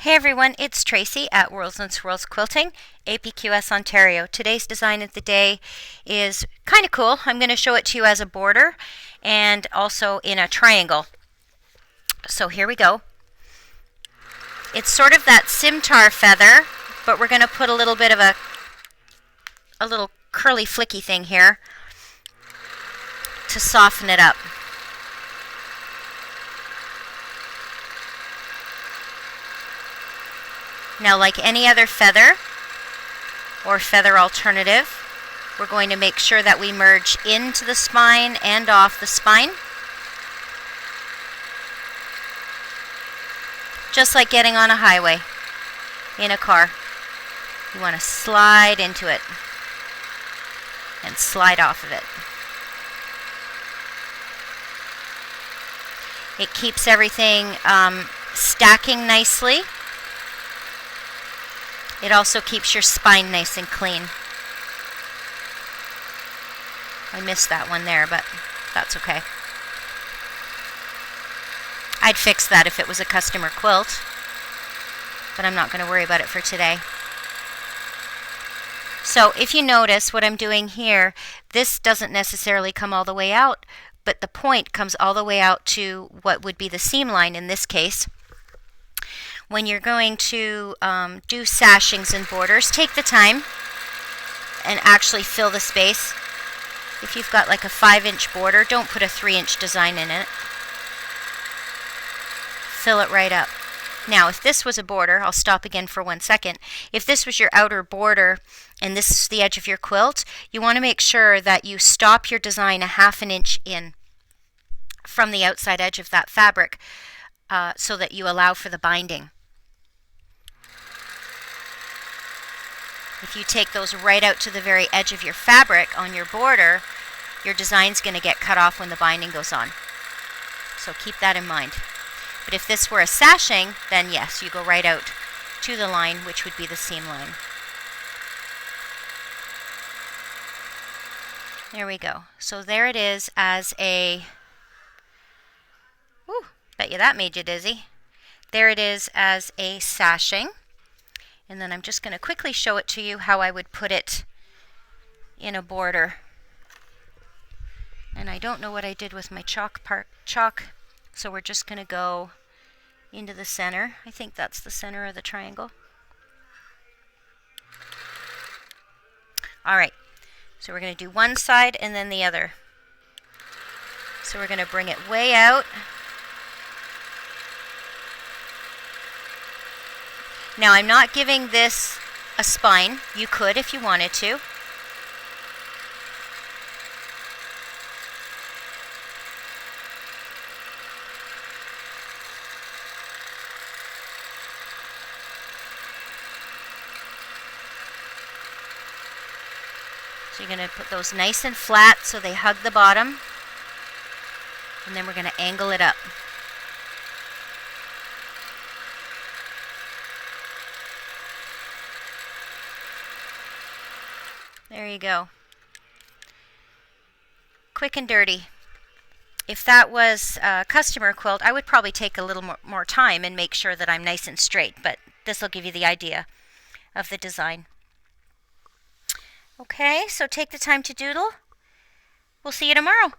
Hey everyone, it's Tracy at Worlds and Swirls Quilting, APQS Ontario. Today's design of the day is kind of cool. I'm going to show it to you as a border and also in a triangle. So here we go. It's sort of that scimitar feather, but we're going to put a little bit of a little curly flicky thing here to soften it up. Now, like any other feather or feather alternative, we're going to make sure that we merge into the spine and off the spine. Just like getting on a highway in a car. You want to slide into it and slide off of it. It keeps everything stacking nicely. It also keeps your spine nice and clean. I missed that one there, but that's okay. I'd fix that if it was a customer quilt, but I'm not going to worry about it for today. So if you notice what I'm doing here, this doesn't necessarily come all the way out, but the point comes all the way out to what would be the seam line in this case. When you're going to do sashings and borders, take the time and actually fill the space. If you've got like a 5-inch border, don't put a 3-inch design in it. Fill it right up. Now, if this was a border, I'll stop again for 1 second. If this was your outer border and this is the edge of your quilt, you want to make sure that you stop your design a 1/2 inch in from the outside edge of that fabric so that you allow for the binding. If you take those right out to the very edge of your fabric on your border, your design's going to get cut off when the binding goes on. So keep that in mind. But if this were a sashing, then yes, you go right out to the line, which would be the seam line. There we go. So there it is as a... Woo, bet you that made you dizzy. There it is as a sashing. And then I'm just going to quickly show it to you how I would put it in a border. And I don't know what I did with my chalk, so we're just going to go into the center. I think that's the center of the triangle. All right, so we're going to do one side and then the other. So we're going to bring it way out. Now, I'm not giving this a spine. You could if you wanted to. So you're going to put those nice and flat so they hug the bottom. And then we're going to angle it up. There you go. Quick and dirty. If that was a customer quilt, I would probably take a little more time and make sure that I'm nice and straight, but this will give you the idea of the design. Okay, so take the time to doodle. We'll see you tomorrow.